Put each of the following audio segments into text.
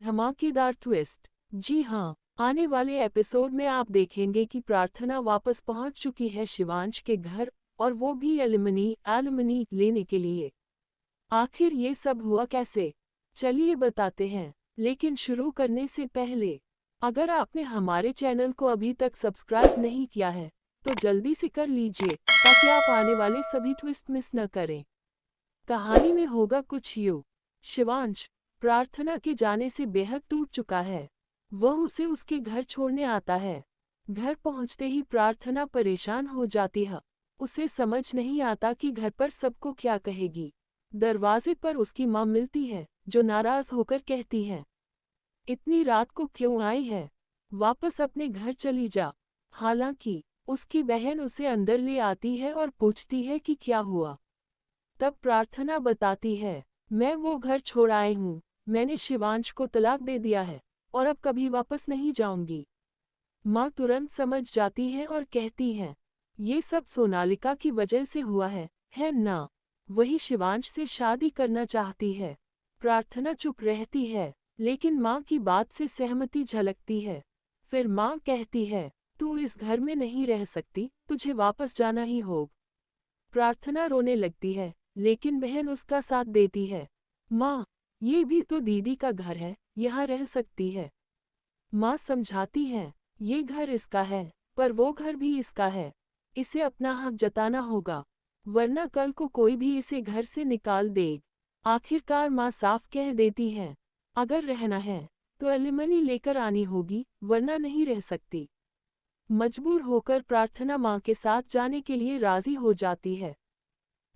धमाकेदार ट्विस्ट। जी हाँ, आने वाले एपिसोड में आप देखेंगे कि प्रार्थना वापस पहुंच चुकी है शिवांश के घर, और वो भी एलिमनी लेने के लिए। आखिर ये सब हुआ कैसे? चलिए बताते हैं। लेकिन शुरू करने से पहले, अगर आपने हमारे चैनल को अभी तक सब्सक्राइब नहीं किया है, तो जल्दी से कर लीजिए ताकि आप आने वाले सभी ट्विस्ट मिस न करें। कहानी में होगा कुछ यूं। शिवांश प्रार्थना के जाने से बेहद टूट चुका है। वह उसे उसके घर छोड़ने आता है। घर पहुंचते ही प्रार्थना परेशान हो जाती है। उसे समझ नहीं आता कि घर पर सबको क्या कहेगी। दरवाजे पर उसकी माँ मिलती है, जो नाराज होकर कहती है, इतनी रात को क्यों आई है? वापस अपने घर चली जा। हालांकि उसकी बहन उसे अंदर ले आती है और पूछती है कि क्या हुआ। तब प्रार्थना बताती है, मैं वो घर छोड़ आई हूँ। मैंने शिवांश को तलाक दे दिया है और अब कभी वापस नहीं जाऊंगी। माँ तुरंत समझ जाती है और कहती है, ये सब सोनालिका की वजह से हुआ है ना? वही शिवांश से शादी करना चाहती है। प्रार्थना चुप रहती है, लेकिन माँ की बात से सहमति झलकती है। फिर माँ कहती है, तू इस घर में नहीं रह सकती, तुझे वापस जाना ही होगा। प्रार्थना रोने लगती है, लेकिन बहन उसका साथ देती है। माँ, ये भी तो दीदी का घर है, यहाँ रह सकती है। माँ समझाती है, ये घर इसका है, पर वो घर भी इसका है। इसे अपना हक जताना होगा, वरना कल को कोई भी इसे घर से निकाल दे। आखिरकार माँ साफ कह देती है, अगर रहना है तो एलिमनी लेकर आनी होगी, वरना नहीं रह सकती। मजबूर होकर प्रार्थना माँ के साथ जाने के लिए राजी हो जाती है।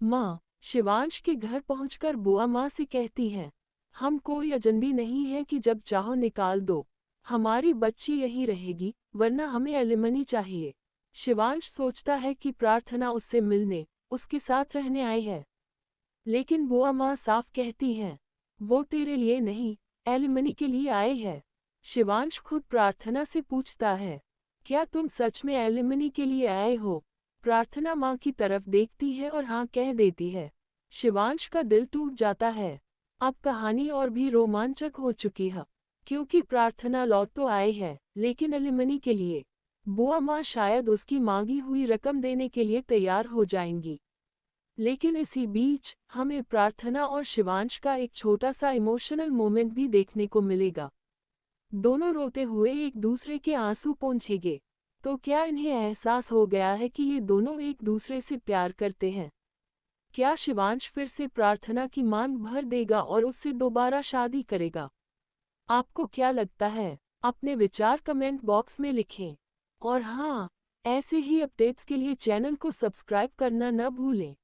माँ शिवांश के घर पहुंचकर बुआ माँ से कहती हैं, हम कोई अजनबी नहीं है कि जब चाहो निकाल दो। हमारी बच्ची यहीं रहेगी, वरना हमें एलिमनी चाहिए। शिवांश सोचता है कि प्रार्थना उससे मिलने, उसके साथ रहने आई है। लेकिन बुआ माँ साफ कहती हैं, वो तेरे लिए नहीं, एलिमनी के लिए आई है। शिवांश खुद प्रार्थना से पूछता है, क्या तुम सच में एलिमनी के लिए आए हो? प्रार्थना माँ की तरफ देखती है और हाँ कह देती है। शिवांश का दिल टूट जाता है। अब कहानी और भी रोमांचक हो चुकी है, क्योंकि प्रार्थना लौट तो आई है, लेकिन एलिमनी के लिए। बुआ माँ शायद उसकी मांगी हुई रकम देने के लिए तैयार हो जाएंगी। लेकिन इसी बीच हमें प्रार्थना और शिवांश का एक छोटा सा इमोशनल मोमेंट भी देखने को मिलेगा। दोनों रोते हुए एक दूसरे के आंसू पोंछेंगे। तो क्या इन्हें एहसास हो गया है कि ये दोनों एक दूसरे से प्यार करते हैं? क्या शिवांश फिर से प्रार्थना की मांग भर देगा और उससे दोबारा शादी करेगा? आपको क्या लगता है? अपने विचार कमेंट बॉक्स में लिखें। और हाँ, ऐसे ही अपडेट्स के लिए चैनल को सब्सक्राइब करना न भूलें।